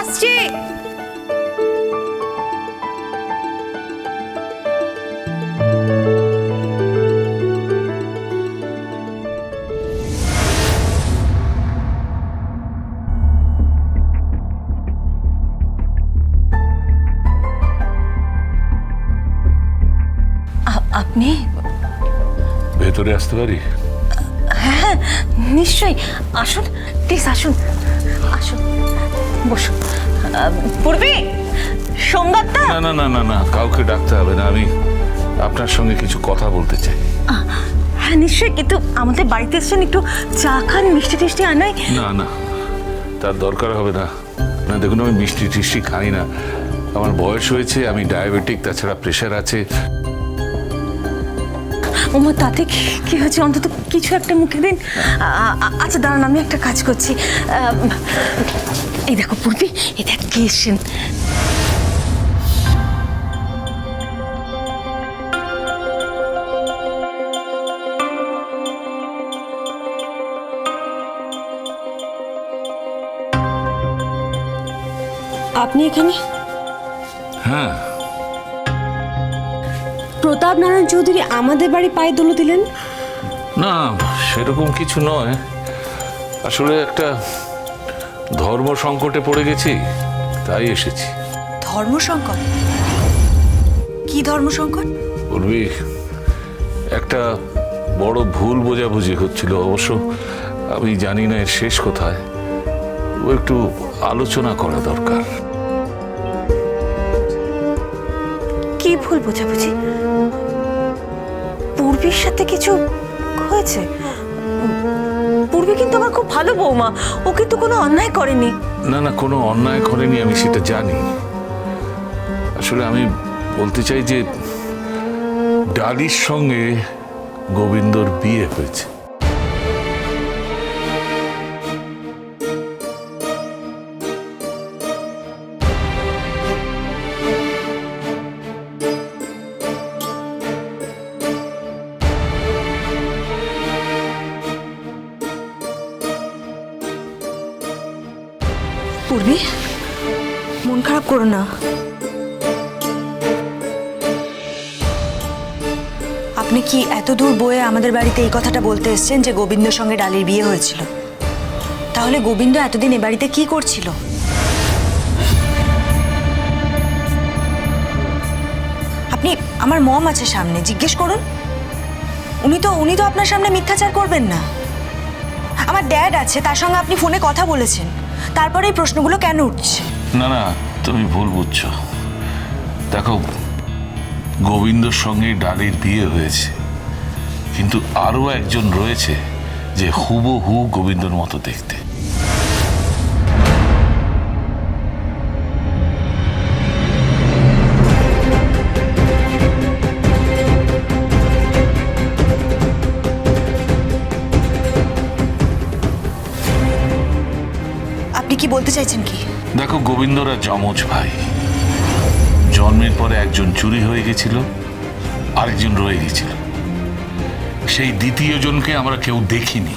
আসছি। আপনি ভেতরে আসতে পারি? হ্যাঁ নিশ্চয়ই, আসুন প্লিজ, আসুন আসুন, বসুন। পূর্বী, সোমদত্তা। না না না না না, কাউকে ডাকতে হবে না, আমি আপনার সঙ্গে কিছু কথা বলতে চাই। হ্যাঁ নিশ্চয়ই, কিন্তু আমাদের বাড়িতে এসেছেন, একটু চা খান, মিষ্টি টিষ্টি আনাই। না না, তার দরকার হবে না। না দেখুন, আমি মিষ্টি টিষ্টি খাই না, আমার বয়স হয়েছে, আমি ডায়াবেটিক, তাছাড়া প্রেশার আছে। ওমা, তাতে কি হয়েছে? অন্তত কিছু একটা মুখে দিন। আচ্ছা দাঁড়ান, আমি একটা কাজ করছি। এই দেখো পূর্বী, এই দেখ কে এসেছেন। আপনি এখানে? হ্যাঁ। প্রতাপ নারায়ণ চৌধুরী আমাদের বাড়ি পায়ে দোলো দিলেন? না, সেরকম কিছু নয়, আসলে একটা ধর্ম সংকটে পড়ে গেছি, তাই এসেছি। ধর্ম সংকট? কি ধর্ম সংকট? পূর্বী, একটা বড় ভুল বোঝাবুঝি হচ্ছিল, অবশ্য আমি জানি না এর শেষ কোথায়, ও একটু আলোচনা করা দরকার। কি ভুল বোঝাবুঝি? পূর্বীর সাথে কিছু হয়েছে? পূর্বী কিন্তু আমার খুব ভালো বৌমা, ও কিন্তু কোনো অন্যায় করেনি। না না, কোনো অন্যায় করেনি, আমি সেটা জানি। আসলে আমি বলতে চাই যে ডালির সঙ্গে গোবিন্দর বিয়ে হয়েছে। পূর্বী, মন খারাপ করো না। আপনি কি এত দূর বয়ে আমাদের বাড়িতে এই কথাটা বলতে এসেছেন যে গোবিন্দর সঙ্গে ডালির বিয়ে হয়েছিল? তাহলে গোবিন্দ এতদিন এ বাড়িতে কি করছিল? আপনি, আমার মম আছে সামনে, জিজ্ঞেস করুন। উনি তো আপনার সামনে মিথ্যাচার করবেন না। আমার ড্যাড আছে, তার সঙ্গে আপনি ফোনে কথা বলেছেন, তারপরে এই প্রশ্নগুলো কেন উঠছে? না না, তুমি ভুল বুঝছো। দেখো, গোবিন্দর সঙ্গে ডালির বিয়ে হয়েছে, কিন্তু আরো একজন রয়েছে যে হুবহু গোবিন্দর মতো দেখতে। আপনি কি বলতে চাইছেন কি? দেখো, গোবিন্দরা যমজ ভাই, জন্মের পরে একজন চুরি হয়ে গেছিল, আরেকজন রয়ে গেছিল। সেই দ্বিতীয় জনকে আমরা কেউ দেখিনি।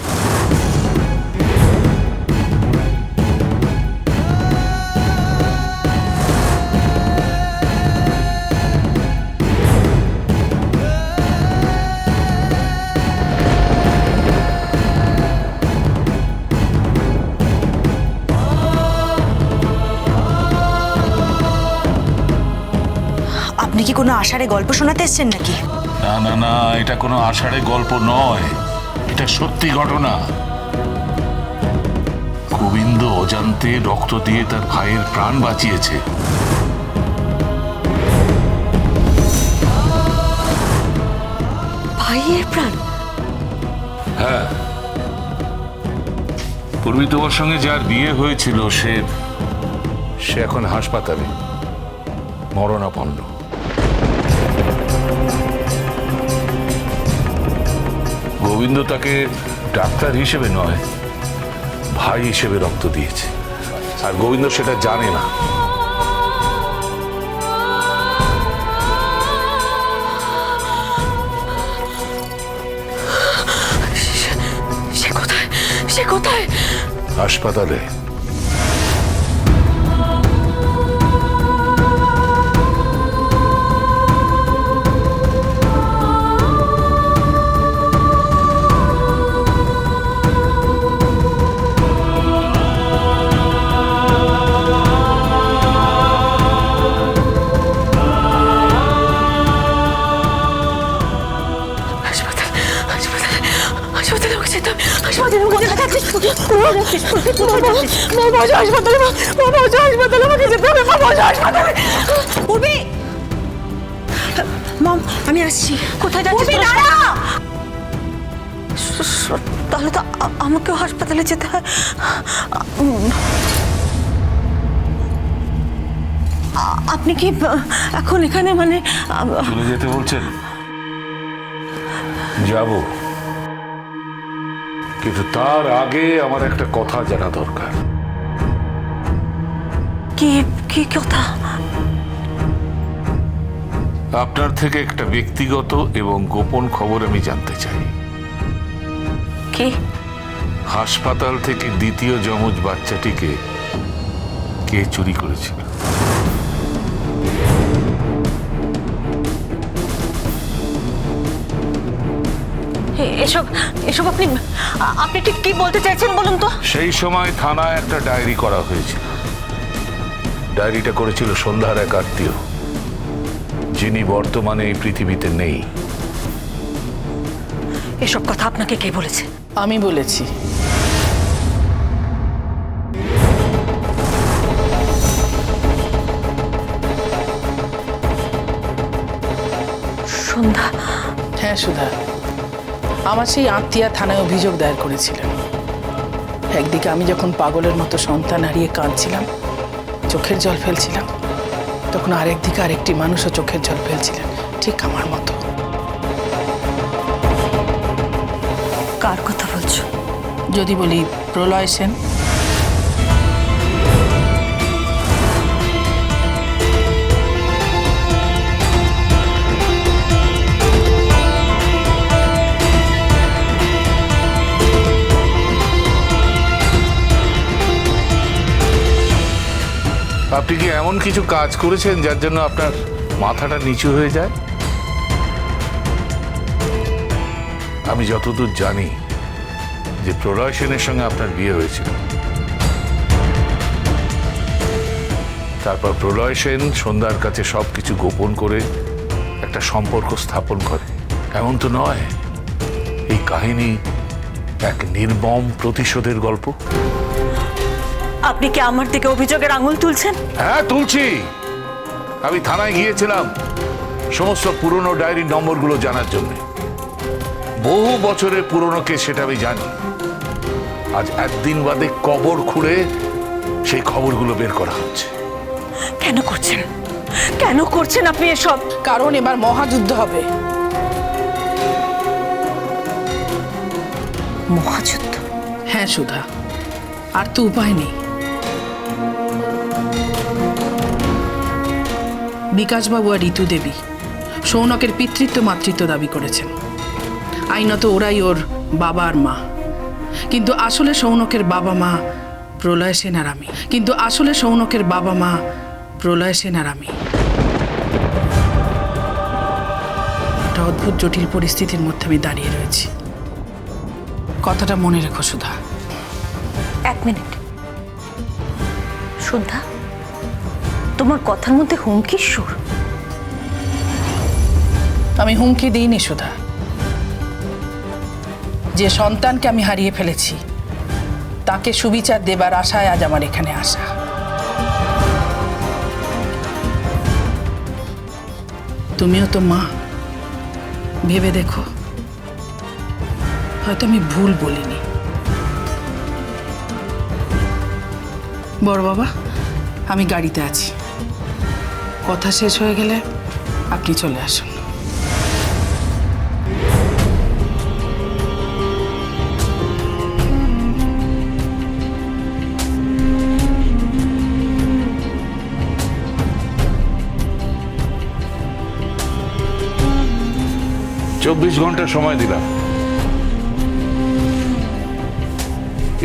আপনি কি কোনো আষাঢ়ে গল্প শোনাতে এসেছেন নাকি? না না না, এটা কোনো আষাঢ়ে গল্প নয়, এটা সত্যি ঘটনা। গোবিন্দ অজান্তে রক্ত দিয়ে তার ভাইয়ের প্রাণ বাঁচিয়েছে। ভাইয়ের প্রাণ? হ্যাঁ, পূর্বী, তোমার সঙ্গে যার বিয়ে হয়েছিল সে এখন হাসপাতালে মরণাপন্ন। গোবিন্দ তাকে ডাক্তার হিসেবে নয়, ভাই হিসেবে রক্ত দিয়েছে, আর গোবিন্দ সেটা জানে না। সে কোথায়? হাসপাতালে। কোথায় যাচ্ছিস ফুলকি, কোথায় যাচ্ছিস? মা বাজু হাসপাতালে, মা বাজু হাসপাতালে, আমাকে যেতে হবে, মা বাজু হাসপাতালে। পূর্বি, মম আমি আসছি। কোথায় যাচ্ছিস পূর্বি, তোরা? দাঁড়া! তাহলে তো আমাকেও হাসপাতালে যেতে হয়। আপনি কি এখন এখানে মানে চলে যেতে বলছেন? যাব, কিন্তু তার আগে আমার একটা কথা জানা দরকার। কি কি কথা? আপনার থেকে একটা ব্যক্তিগত এবং গোপন খবর আমি জানতে চাই। কি? হাসপাতাল থেকে দ্বিতীয় যমজ বাচ্চাটিকে কে চুরি করেছিল? এসব এসব আপনি আপনি ঠিক কি বলতে চাইছেন বলুন তো? সেই সময় থানায় একটা ডায়েরি করা হয়েছিল। ডায়েরিটা করেছিল সন্ধ্যার এক আত্মীয়, যিনি বর্তমানে এই পৃথিবীতে নেই। এসব কথা আপনাকে কে বলেছে? আমি বলেছি। সন্ধ্যা? হ্যাঁ সুধা, আমার সেই আত্মীয়া থানায় অভিযোগ দায়ের করেছিলেন। একদিকে আমি যখন পাগলের মতো সন্তান হারিয়ে কাঁদছিলাম, চোখের জল ফেলছিলাম, তখন আরেকদিকে আরেকটি মানুষও চোখের জল ফেলছিলেন, ঠিক আমার মতো। কার কথা বলছো? যদি বলি প্রলয় সেন। আপনি কি এমন কিছু কাজ করেছেন যার জন্য আপনার মাথাটা নিচু হয়ে যায়? আমি যতদূর জানি যে প্রলয় সেনের সঙ্গে আপনার বিয়ে হয়েছিল, তারপর প্রলয় সেন সন্ধ্যার কাছে সবকিছু গোপন করে একটা সম্পর্ক স্থাপন করে। এমন তো নয় এই কাহিনী এক নির্মম প্রতিশোধের গল্প? আপনি কি আমার দিকে অভিযোগের আঙুল তুলছেন? হ্যাঁ, তুলছি। আমি থানায় গিয়েছিলাম সমস্ত পুরনো ডায়েরির নম্বরগুলো জানার জন্য। বহু বছরের পুরনো কেস, সেটা আমি জানি। আজ একদিন বাদে কবর খুঁড়ে সেই খবরগুলো বের করা হচ্ছে। কেন করছেন? কেন করছেন আপনি এসব? কারণ এবার মহাযুদ্ধ হবে। মহাযুদ্ধ? হ্যাঁ সুধা, আর তো উপায় নেই। বিকাশবাবু আর ঋতু দেবী সৌনকের পিতৃত্ব মাতৃত্ব দাবি করেছেন। আইনত ওরাই ওর বাবা আর মা, কিন্তু আসলে সৌনকের বাবা মা প্রলয় সেন আর আমি। একটা অদ্ভুত জটিল পরিস্থিতির মধ্যে আমি দাঁড়িয়ে রয়েছি। কথাটা মনে রেখো সুধা। এক মিনিট। সন্ধ্যা, তোমার কথার মধ্যে হুমকির সুর। আমি হুমকি দিইনি সুধা। যে সন্তানকে আমি হারিয়ে ফেলেছি তাকে সুবিচার দেবার আশায় আজ আমার এখানে আসা। তুমিও তো মা, ভেবে দেখো, হয়তো আমি ভুল বলিনি। বড় বাবা, আমি গাড়িতে আছি, কথা শেষ হয়ে গেলে আপনি চলে আসুন। চব্বিশ ঘন্টা সময় দিলাম,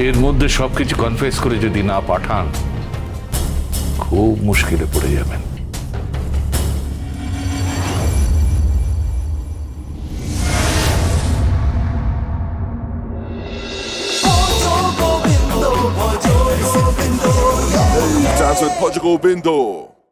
এর মধ্যে সবকিছু কনফেস করে যদি না পাঠান খুব মুশকিলে পড়ে যাবেন। Dance with Portugal Bindo.